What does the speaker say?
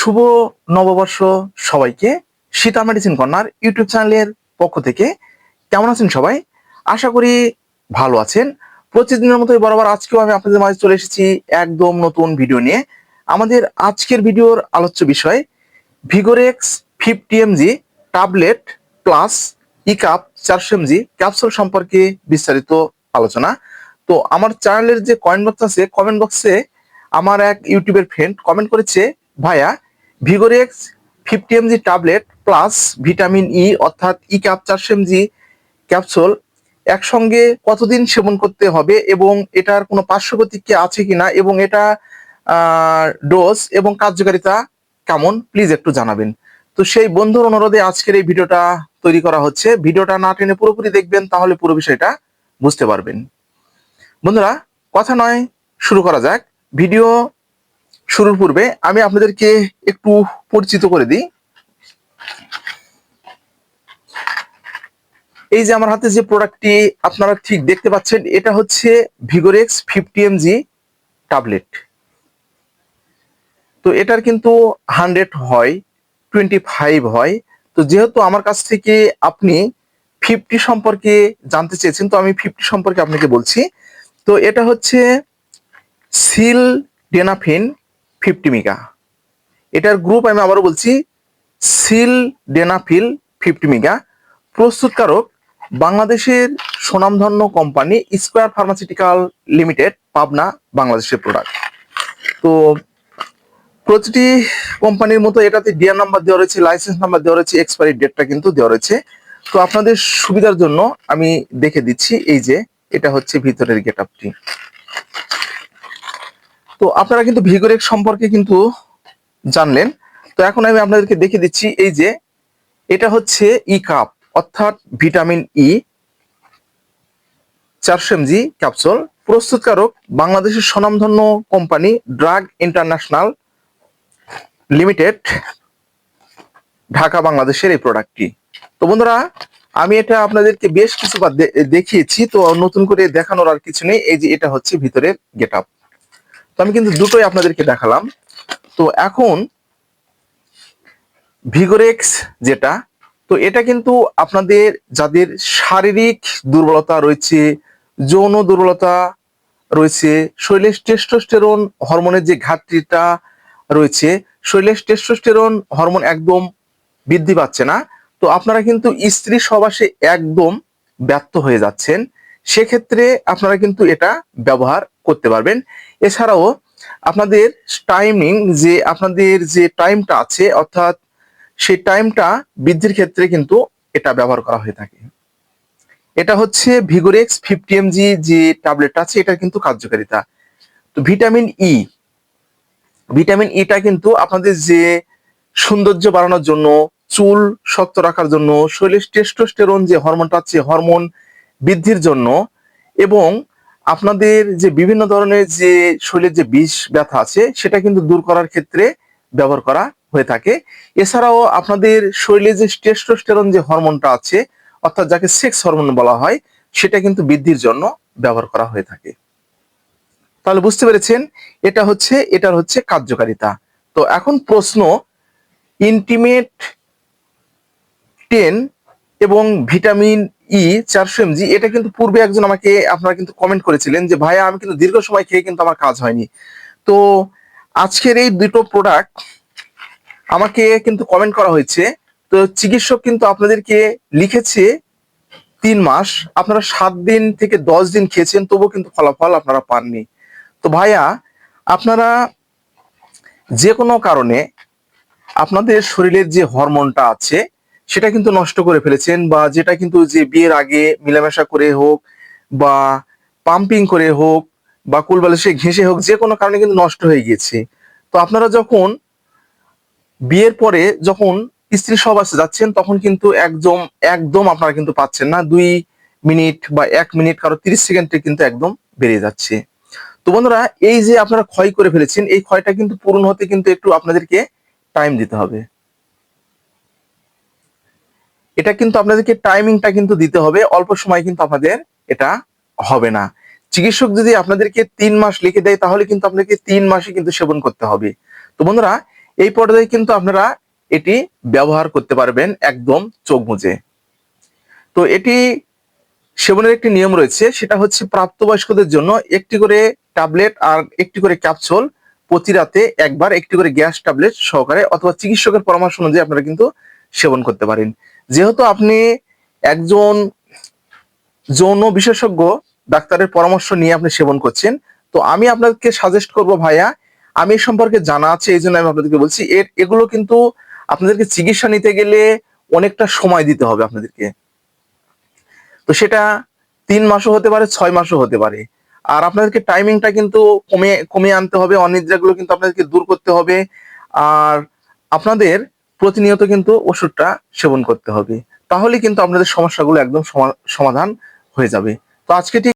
শুভ নববর্ষ সবাইকে। Sita medicine corner YouTube চ্যানেলের পক্ষ থেকে কেমন আছেন সবাই? আশা করি ভালো আছেন। প্রতিদিনের মতোই বরাবর আজকেও আমি আপনাদের মাঝে চলে এসেছি একদম নতুন ভিডিও নিয়ে। আমাদের আজকের ভিডিওর আলোচ্য বিষয় Vigorex 50 mg tablet plus Ecap 400 mg capsule সম্পর্কে বিস্তারিত আলোচনা। তো আমার চ্যানেলের যে কমেন্ট বক্স আছে, কমেন্ট বক্সে আমার এক ইউটিউবের ফ্রেন্ড কমেন্ট করেছে, ভাইয়া Vigorex 50 mg tablet plus vitamin E অর্থাৎ ইকাপ 400 mg ক্যাপসুল একসঙ্গে কতদিন সেবন করতে হবে এবং এটার কোনো পার্শ্ব প্রতিক্রিয়া আছে কিনা এবং এটা ডোজ এবং কার্যকারিতা কেমন প্লিজ একটু জানাবেন। তো সেই বন্ধুর অনুরোধে আজকের এই ভিডিওটা তৈরি করা হচ্ছে। ভিডিওটা না টেনে পুরোপুরি দেখবেন, তাহলে পুরো বিষয়টা বুঝতে পারবেন। বন্ধুরা, কথা নয়, শুরু করা যাক। ভিডিও শুরুর পূর্বে আমি আপনাদেরকে একটু পরিচিত করে দিই। এই যে আমার হাতে যে প্রোডাক্টটি আপনারা ঠিক দেখতে পাচ্ছেন, এটা হচ্ছে ভিগোরেক্স 50 mg ট্যাবলেট। তো এটার কিন্তু 100 হয়, 25 হয়। তো যেহেতু আমার কাছ থেকে আপনি 50 সম্পর্কে জানতে চেয়েছেন, তো আমি 50 সম্পর্কে আপনাকে বলছি। তো এটা হচ্ছে সিলডেনাফিন 50 মিগা। এটার গ্রুপ আমি আবারও বলছি, সিলডেনাফিল 50 মিগা। প্রস্তুতকারক বাংলাদেশের সুনামধন্য company square pharmaceutical limited, Pabna, বাংলাদেশের প্রোডাক্ট। তো প্রতিটি কোম্পানির মতো এটাতে ডিআর নাম্বার দেওয়া রয়েছে, লাইসেন্স নাম্বার দেওয়া রয়েছে, এক্সপায়ারি ডেটটা কিন্তু দেওয়া রয়েছে। তো আপনাদের সুবিধার জন্য আমি দেখে দিচ্ছি। এই যে এটা হচ্ছে ভিতরের গেটআপটি। তো আপনারা কিন্তু ভিগোরেক্স সম্পর্কে কিন্তু জানলেন। তো এখন আমি আপনাদেরকে দেখে দিচ্ছি। এই যে এটা হচ্ছে ই কাপ অর্থাৎ ভিটামিন ই 400 mg ক্যাপসুল। প্রস্তুতকারক বাংলাদেশের স্বনামধন্য company drug international limited, Dhaka, বাংলাদেশের এই প্রোডাক্টটি। তো বন্ধুরা, আমি এটা আপনাদেরকে বেশ কিছুবার দেখিয়েছি, তো নতুন করে দেখানোর আর কিছু নেই। এই যে এটা হচ্ছে ভিতরের গেটআপ। তো আমি কিন্তু দুটোই আপনাদেরকে দেখালাম। তো এখন ভিগোরেক্স যেটা, তো এটা কিন্তু আপনাদের যাদের শারীরিক দুর্বলতা রয়েছে, যৌন দুর্বলতা রয়েছে, শরীরে টেস্টোস্টেরন হরমোনের যে ঘাটতিটা রয়েছে, শরীরে টেস্টোস্টেরন হরমোন একদম বৃদ্ধি পাচ্ছে না, তো আপনারা কিন্তু স্ত্রী সহবাসে একদম ব্যর্থ হয়ে যাচ্ছেন, সেক্ষেত্রে আপনারা কিন্তু এটা ব্যবহার করতে পারবেন। এছাড়াও আপনাদের টাইমিং, যে আপনাদের যে টাইমটা আছে, অর্থাৎ সেই টাইমটা বৃদ্ধির ক্ষেত্রে কিন্তু এটা ব্যবহার করা হয়ে থাকে। এটা হচ্ছে ভিগোরেক্স 50 mg যে ট্যাবলেট আছে, এটার কিন্তু কার্যকারিতা। তো ভিটামিন ই, ভিটামিন ইটা কিন্তু আপনাদের যে সৌন্দর্য বাড়ানোর জন্য, চুল শক্ত রাখার জন্য, শরীরের টেস্টোস্টেরন যে হরমোনটা আছে, হরমোন বৃদ্ধির জন্য, এবং আপনাদের যে বিভিন্ন ধরনের যে শরীরের যে বিষ ব্যথা আছে, সেটা কিন্তু দূর করার ক্ষেত্রে ব্যবহার করা হয়ে থাকে। এছাড়াও আপনাদের শরীরে যে টেস্টোস্টেরন যে হরমোনটা আছে, অর্থাৎ যাকে সেক্স হরমোন বলা হয়, সেটা কিন্তু বৃদ্ধির জন্য ব্যবহার করা হয়ে থাকে। তাহলে বুঝতে পেরেছেন, এটার হচ্ছে কার্যকারিতা। তো এখন প্রশ্ন, ইন্টিমেট 10 এবং ভিটামিন ই 400 mg, এটা কিন্তু পূর্বে একজন আমাকে আপনারা কিন্তু কমেন্ট করেছিলেন যে ভাইয়া আমি কিন্তু দীর্ঘ সময় খেয়ে কিন্তু আমার কাজ হয়নি। তো আজকের এই দুটো প্রোডাক্ট আমাকে কিন্তু কমেন্ট করা হয়েছে। তো চিকিৎসক কিন্তু আপনাদেরকে লিখেছে 3 মাস, আপনারা 7 দিন থেকে 10 দিন খেয়েছেন, তবুও কিন্তু ফলাফল আপনারা পাননি। তো ভাইয়া, আপনারা যে কোনো কারণে আপনাদের শরীরের যে হরমোনটা আছে সেটা কিন্তু নষ্ট করে ফেলেছেন, বা যেটা কিন্তু যে বিয়ের আগে মেলামেশা করে হোক, বা পাম্পিং করে হোক, বা কুলবালিশে ঘেঁষে হোক, যে কোনো কারণে কিন্তু নষ্ট হয়ে গিয়েছে। তো আপনারা যখন বিয়ের পরে যখন স্ত্রী সহবাসে যাচ্ছেন, তখন কিন্তু একদম একদম আপনারা কিন্তু পাচ্ছেন না। 2 মিনিট বা 1 মিনিট, কারো 30 সেকেন্ডে কিন্তু একদম বেরিয়ে যাচ্ছে। তো বন্ধুরা, এই যে আপনারা ক্ষয় করে ফেলেছেন, এই ক্ষয়টা কিন্তু পূরণ হতে কিন্তু একটু আপনাদেরকে টাইম দিতে হবে। এটা কিন্তু আপনাদেরকে টাইমিংটা কিন্তু দিতে হবে, অল্প সময় কিন্তু আপনাদের এটা হবে না। চিকিৎসক যদি আপনাদেরকে 3 মাস লিখে দেয়, তাহলে কিন্তু আপনাকে 3 মাসই কিন্তু সেবন করতে হবে। তো বন্ধুরা, এই পর্যায়ে কিন্তু আপনারা এটি ব্যবহার করতে পারবেন একদম চোখ বুজে। তো এটি সেবনের একটি নিয়ম রয়েছে, সেটা হচ্ছে প্রাপ্তবয়স্কদের জন্য একটি করে ট্যাবলেট আর একটি করে ক্যাপসুল প্রতি রাতে একবার একটি করে গ্যাস ট্যাবলেট সহকারে অথবা চিকিৎসকের পরামর্শ অনুযায়ী আপনারা কিন্তু সেবন করতে পারেন। যেহেতু আপনি একজন যৌন বিশেষজ্ঞ ডাক্তারের পরামর্শ নিয়ে আপনি সেবন করছেন, তো আমি আপনাদেরকে সাজেস্ট করব ভাইয়া, আমি এই সম্পর্কে জানা আছে এই জন্য আমি আপনাদেরকে বলছি, এগুলো কিন্তু আপনাদেরকে চিকিৎসা নিতে গেলে অনেকটা সময় দিতে হবে আপনাদেরকে। তো সেটা 3 মাসও হতে পারে, 6 মাসও হতে পারে। আর আপনাদেরকে টাইমিংটা কিন্তু কমিয়ে আনতে হবে, অনিদ্রাগুলো কিন্তু আপনাদেরকে দূর করতে হবে। আর আপনাদের প্রতিনিয়ত কিন্তু ওষুধটা সেবন করতে হবে, তাহলে কিন্তু আপনাদের সমস্যাগুলো একদম সমাধান হয়ে যাবে। তো আজকে ঠিক